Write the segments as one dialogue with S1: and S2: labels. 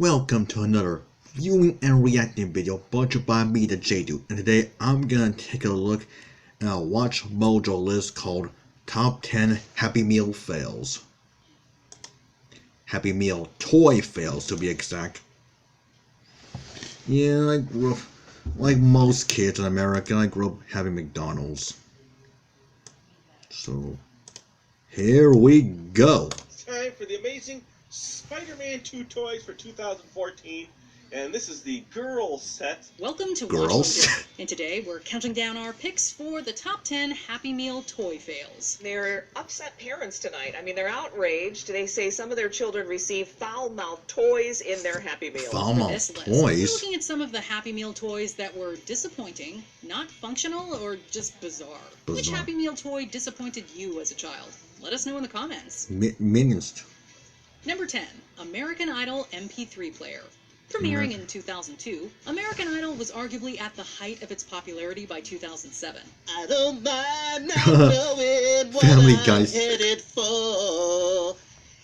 S1: Welcome to another viewing and reacting video brought to you by me, the J-Dude, and today I'm gonna take a look at a WatchMojo list called Top 10 Happy Meal Fails. Happy Meal Toy Fails, to be exact. Yeah, like most kids in America, I grew up having McDonald's. So, here we go.
S2: It's time for the amazing SpiderMan 2 toys for 2014, and this is the girl set.
S3: Welcome to
S1: Girls.
S3: WatchMojo, and today we're counting down our picks for the top 10 Happy Meal toy fails.
S4: They're upset parents tonight. I mean, they're outraged. They say some of their children receive foul-mouthed toys in their Happy Meal.
S1: Foul-mouthed
S3: For this list, we're
S1: toys?
S3: looking at some of the Happy Meal toys that were disappointing, not functional, or just bizarre. Which Happy Meal toy disappointed you as a child? Let us know in the comments.
S1: Minions.
S3: Number 10, American Idol MP3 player. Premiering in 2002, American Idol was arguably at the height of its popularity by 2007.
S2: I don't mind not knowing what
S1: Family
S2: I'm
S1: Guys.
S2: headed for.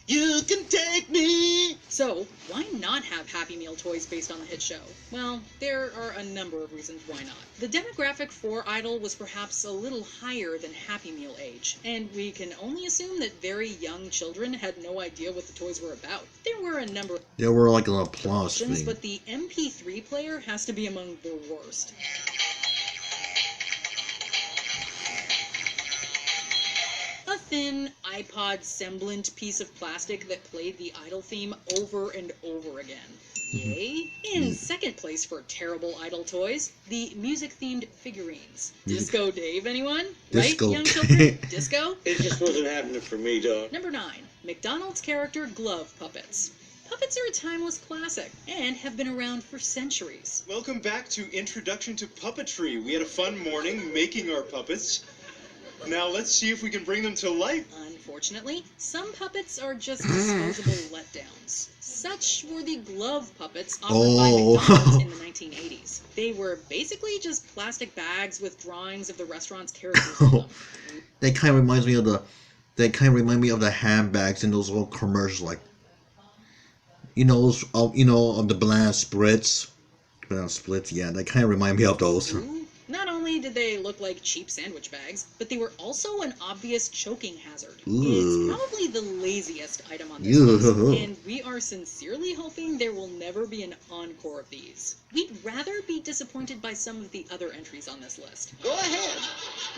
S2: You can take me.
S3: So, why not have Happy Meal toys based on the hit show? Well, there are a number of reasons why not. The demographic for Idol was perhaps a little higher than Happy Meal age, and we can only assume that very young children had no idea what the toys were about. There were a number of
S1: They were like an applause
S3: options,
S1: thing.
S3: but the MP3 player has to be among the worst. A thin iPod semblant piece of plastic that played the Idol theme over and over again. Yay! In second place for terrible Idol toys, the music-themed figurines. Disco Dave, anyone?
S1: Disco
S3: Right, young
S1: Dave.
S3: children? Disco?
S2: It just wasn't happening for me, dog.
S3: Number 9. McDonald's character glove puppets. Puppets are a timeless classic, and have been around for centuries.
S5: Welcome back to Introduction to Puppetry. We had a fun morning making our puppets. Now let's see if we can bring them to life.
S3: Unfortunately, some puppets are just disposable letdowns. Such were the glove puppets offered by McDonald's in the 1980s. They were basically just plastic bags with drawings of the restaurant's characters on them.
S1: That kind of reminds me of the handbags in those little commercials, like of the banana splits. Banana splits, yeah, that kind of remind me of those.
S3: Not only did they look like cheap sandwich bags, but they were also an obvious choking hazard.
S1: Ooh.
S3: It's probably the laziest item on this
S1: Ew.
S3: list, and we are sincerely hoping there will never be an encore of these. We'd rather be disappointed by some of the other entries on this list.
S2: Go ahead.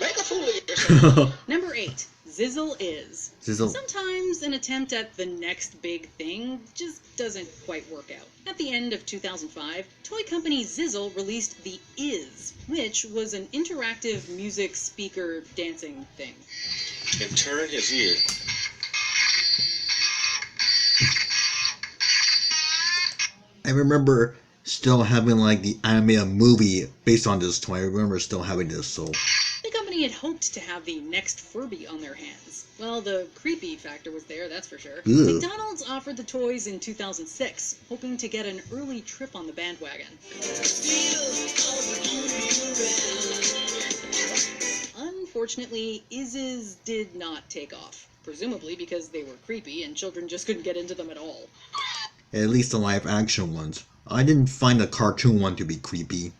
S2: Make a fool of yourself.
S3: Number 8. Zizzle Is.
S1: Zizzle.
S3: Sometimes an attempt at the next big thing just doesn't quite work out. At the end of 2005, toy company Zizzle released the Is, which was an interactive music speaker dancing thing.
S2: And turn his ear.
S1: I remember still having like the animated movie based on this toy. I remember still having this, so.
S3: The company had hoped to have the next Furby on their hands. Well, the creepy factor was there, that's for sure.
S1: Ew.
S3: McDonald's offered the toys in 2006, hoping to get an early trip on the bandwagon. Unfortunately, Iz's did not take off, presumably because they were creepy and children just couldn't get into them at all.
S1: At least the live action ones. I didn't find the cartoon one to be creepy.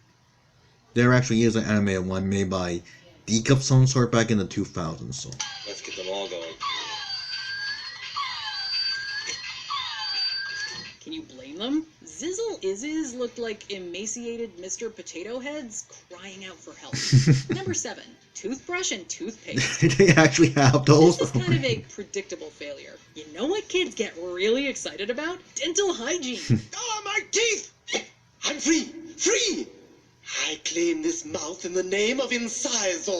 S1: There actually is an animated one made by Deke of some sort back in the 2000s, so.
S2: Let's get them all going.
S3: Can you blame them? Zizzle Iz's looked like emaciated Mr. Potato Heads crying out for help. Number 7. Toothbrush and Toothpaste.
S1: They actually have those.
S3: This is kind of a predictable failure. You know what kids get really excited about? Dental hygiene.
S2: Oh, my teeth! I'm free! Free! I claim this mouth in the name of Incisor.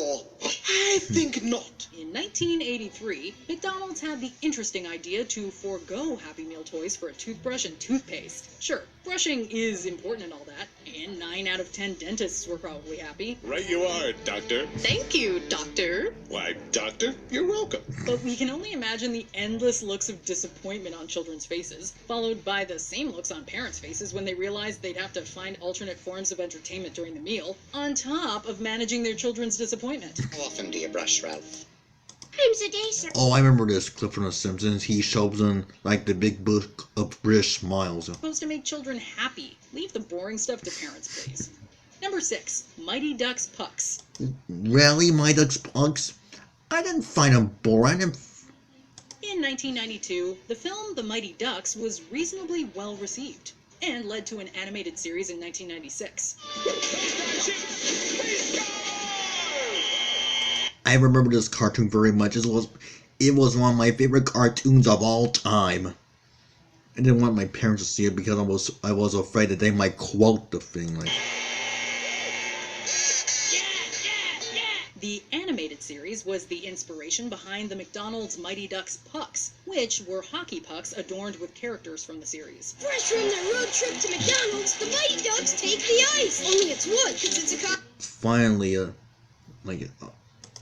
S2: I think not.
S3: In 1983, McDonald's had the interesting idea to forego Happy Meal toys for a toothbrush and toothpaste. Sure, brushing is important and all that, and 9 out of 10 dentists were probably happy.
S5: Right you are, Doctor.
S4: Thank you, Doctor.
S5: Why, Doctor, you're welcome.
S3: But we can only imagine the endless looks of disappointment on children's faces, followed by the same looks on parents' faces when they realized they'd have to find alternate forms of entertainment during the meal, on top of managing their children's disappointment.
S6: How often do you brush, Ralph?
S1: Oh, I remember this clip from The Simpsons. He shows them like the big book of British smiles.
S3: Supposed to make children happy. Leave the boring stuff to parents, please. Number 6, Mighty Ducks Pucks.
S1: Really, My Ducks Pucks? I didn't find them boring.
S3: In 1992, the film The Mighty Ducks was reasonably well received and led to an animated series in 1996.
S1: I remember this cartoon very much. It was one of my favorite cartoons of all time. I didn't want my parents to see it because I was afraid that they might quote the thing like.
S3: The animated series was the inspiration behind the McDonald's Mighty Ducks Pucks, which were hockey pucks adorned with characters from the series.
S6: Fresh from their road trip to McDonald's, the Mighty Ducks take the ice. Only it's wood, because it's a
S1: Finally,
S6: coffee table.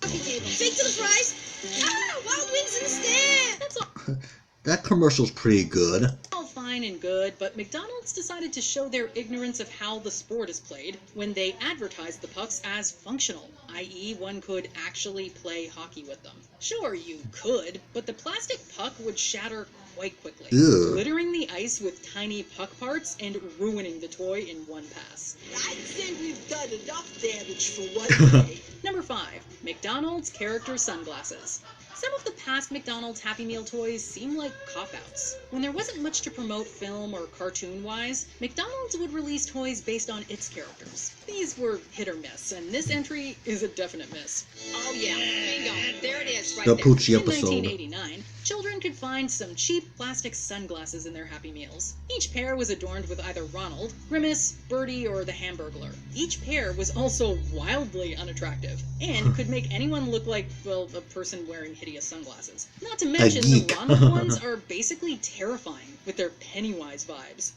S6: Take to the fries. Ah, Wild Wings in the stand.
S3: That's all.
S1: that commercial's pretty good.
S3: All fine and good, but McDonald's decided to show their ignorance of how the sport is played when they advertised the pucks as functional, i.e. one could actually play hockey with them. Sure, you could, but the plastic puck would shatter quite quickly, glittering the ice with tiny puck parts and ruining the toy in one pass.
S6: I'd say we've done enough damage for one day.
S3: Number 5, McDonald's character sunglasses. Some of the past McDonald's Happy Meal toys seem like cop-outs. When there wasn't much to promote film or cartoon-wise, McDonald's would release toys based on its characters. These were hit or miss, and this entry is a definite miss.
S6: Oh yeah, bingo. There it is, right
S1: The
S6: there.
S1: Poochie
S3: In
S1: episode.
S3: 1989, children could find some cheap plastic sunglasses in their Happy Meals. Each pair was adorned with either Ronald, Grimace, Birdie, or the Hamburglar. Each pair was also wildly unattractive, and could make anyone look like, well, a person wearing hideous sunglasses. Not to mention, the
S1: geek.
S3: Ronald ones are basically terrifying, with their Pennywise vibes.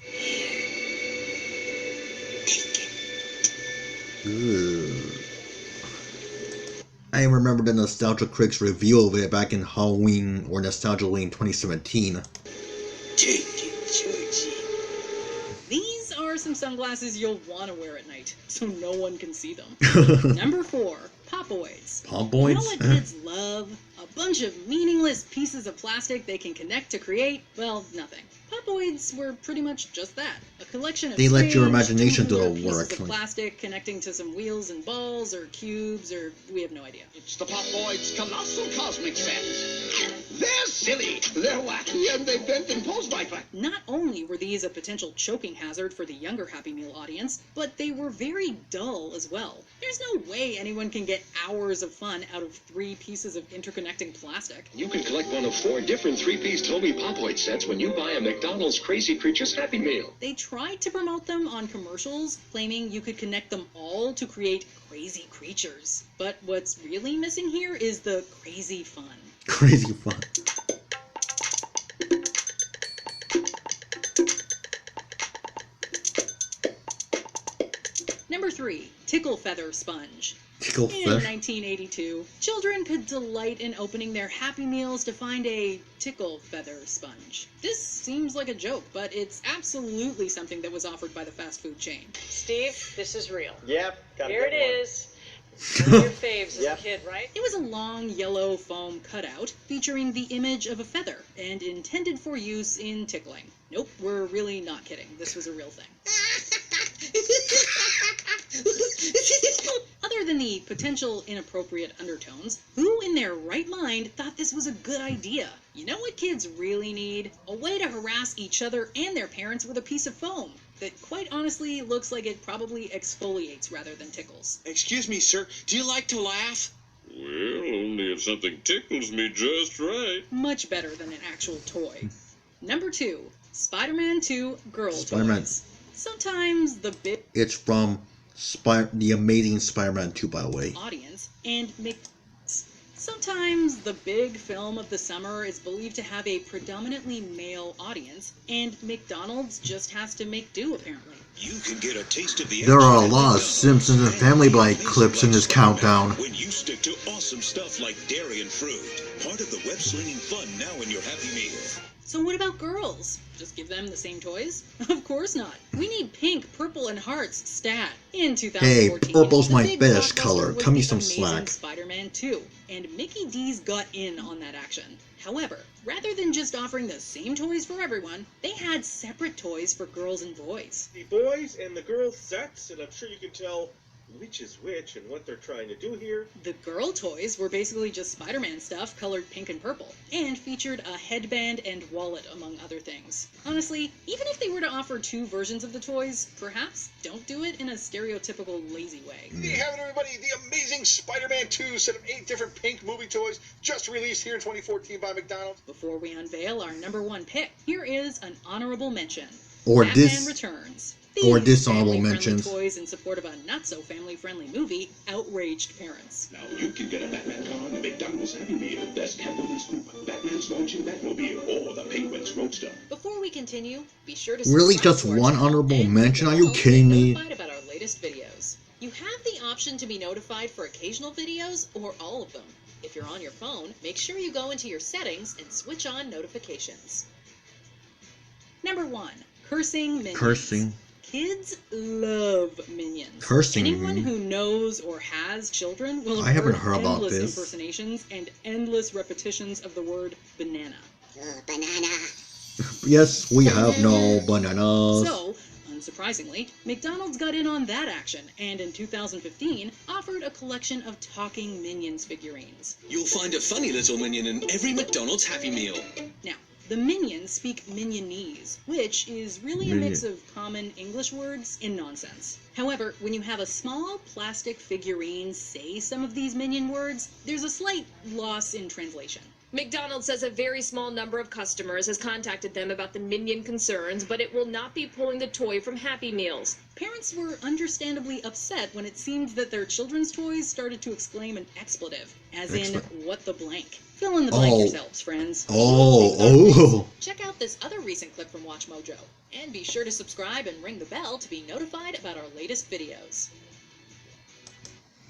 S1: I remember the Nostalgia Critics review of it back in Halloween or Nostalgia Lane 2017.
S2: Take it, Georgie.
S3: These are some sunglasses you'll want to wear at night, so no one can see them. Number 4, Popoids. You know
S1: Popoids?
S3: what kids love? A bunch of meaningless pieces of plastic they can connect to create, well, nothing. Popoids were pretty much just that. A collection of
S1: They let your
S3: strange,
S1: imagination do the
S3: pieces
S1: work,
S3: of
S1: like-
S3: plastic connecting to some wheels and balls or cubes or we have no idea.
S7: It's the Pop-Boyd's Colossal Cosmic Set. They're silly, they're wacky, and they bend and pose like that.
S3: Not only were these a potential choking hazard for the younger Happy Meal audience, but they were very dull as well. There's no way anyone can get hours of fun out of 3 pieces of interconnecting plastic.
S8: You can collect one of 4 different 3-piece Toby Popoid sets when you buy a McDonald's Crazy Creatures Happy Meal.
S3: They tried to promote them on commercials, claiming you could connect them all to create crazy creatures. But what's really missing here is the crazy fun.
S1: Crazy fun.
S3: Number 3, Tickle Feather Sponge.
S1: Tickle
S3: In
S1: Feather.
S3: 1982, children could delight in opening their Happy Meals to find a tickle feather sponge. This seems like a joke, but it's absolutely something that was offered by the fast food chain.
S4: Steve, this is real.
S9: Yep, got
S4: Here
S9: a
S4: it
S9: good one.
S4: is. One of your faves as
S9: Yep.
S4: a kid, right?
S3: It was a long yellow foam cutout featuring the image of a feather and intended for use in tickling. Nope, we're really not kidding. This was a real thing. Other than the potential inappropriate undertones, who in their right mind thought this was a good idea? You know what kids really need? A way to harass each other and their parents with a piece of foam that quite honestly looks like it probably exfoliates rather than tickles.
S2: Excuse me, sir. Do you like to laugh?
S8: Well, only if something tickles me just right.
S3: Much better than an actual toy. Number 2, SpiderMan 2 Girl
S1: Spider-Man.
S3: Toys. Sometimes the big
S1: It's from the Amazing Spider-Man 2, by the way.
S3: audience and sometimes the big film of the summer is believed to have a predominantly male audience, and McDonald's just has to make do apparently.
S10: You can get a taste of the
S1: There are a
S10: action at
S1: lot of
S10: McDonald's
S1: Simpsons and Family Guy
S10: taste
S1: clips in
S10: like
S1: this
S10: Spider-Man
S1: countdown.
S10: When you stick to awesome stuff like dairy and fruit, part of the web-slinging fun now in your Happy Meal.
S3: So what about girls? Just give them the same toys? Of course not. We need pink, purple, and hearts stat. In 2014,
S1: purple's
S3: the
S1: my
S3: big
S1: fetish
S3: blockbuster
S1: color.
S3: was
S1: Cut me
S3: the
S1: some
S3: amazing
S1: slack.
S3: SpiderMan 2, and Mickey D's got in on that action. However, rather than just offering the same toys for everyone, they had separate toys for girls and boys.
S9: The boys and the girls sets, and I'm sure you can tell which is which and what they're trying to do here.
S3: The girl toys were basically just Spider-Man stuff colored pink and purple, and featured a headband and wallet among other things. Honestly, even if they were to offer two versions of the toys, perhaps don't do it in a stereotypical lazy way.
S11: There you have it, everybody. The amazing Spider-Man 2 set of 8 different pink movie toys just released here in 2014 by McDonald's.
S3: Before we unveil our #1 pick, here is an honorable mention.
S1: Or
S3: Batman Returns.
S1: Or
S3: These
S1: dishonorable
S3: family-friendly
S1: mentions.
S3: toys in support of a not-so-family-friendly movie outraged parents.
S8: Now you can get a Batman car on McDonald's Happy Meal. There's Catwoman's Coupe, Batman's launching Batmobile, or the Penguin's Roadster.
S3: Before we continue, be sure to
S1: Really,
S3: subscribe
S1: just
S3: to our
S1: one
S3: channel
S1: honorable
S3: and
S1: mention? Are
S3: click
S1: you
S3: the bell
S1: kidding
S3: to be
S1: me?
S3: notified about our latest videos. You have the option to be notified for occasional videos or all of them. If you're on your phone, make sure you go into your settings and switch on notifications. #1. Cursing Minions.
S1: Cursing.
S3: Kids love Minions.
S1: Cursing, you
S3: Anyone
S1: mean?
S3: who knows or has children will
S1: I
S3: have
S1: haven't heard about
S3: endless
S1: this.
S3: impersonations and endless repetitions of the word banana.
S6: Banana.
S1: Yes, we have no bananas.
S3: So, unsurprisingly, McDonald's got in on that action, and in 2015 offered a collection of talking Minions figurines.
S10: You'll find a funny little minion in every McDonald's Happy Meal.
S3: Now, the Minions speak Minionese, which is really a mix of common English words and nonsense. However, when you have a small plastic figurine say some of these Minion words, there's a slight loss in translation.
S4: McDonald's says a very small number of customers has contacted them about the Minion concerns, but it will not be pulling the toy from Happy Meals.
S3: Parents were understandably upset when it seemed that their children's toys started to exclaim an expletive, as in, what the blank. Fill in the blank yourselves, friends.
S1: Oh.
S3: Check out this other recent clip from WatchMojo, and be sure to subscribe and ring the bell to be notified about our latest videos.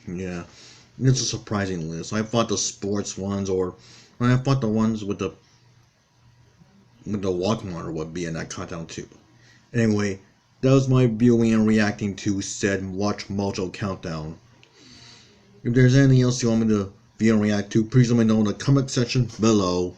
S1: Yeah, it's a surprising list. I thought the sports ones, or I thought the ones with the WatchMojo would be in that countdown too. Anyway, that was my viewing and reacting to said WatchMojo countdown. If there's anything else you want me to view and react to, please let me know in the comment section below.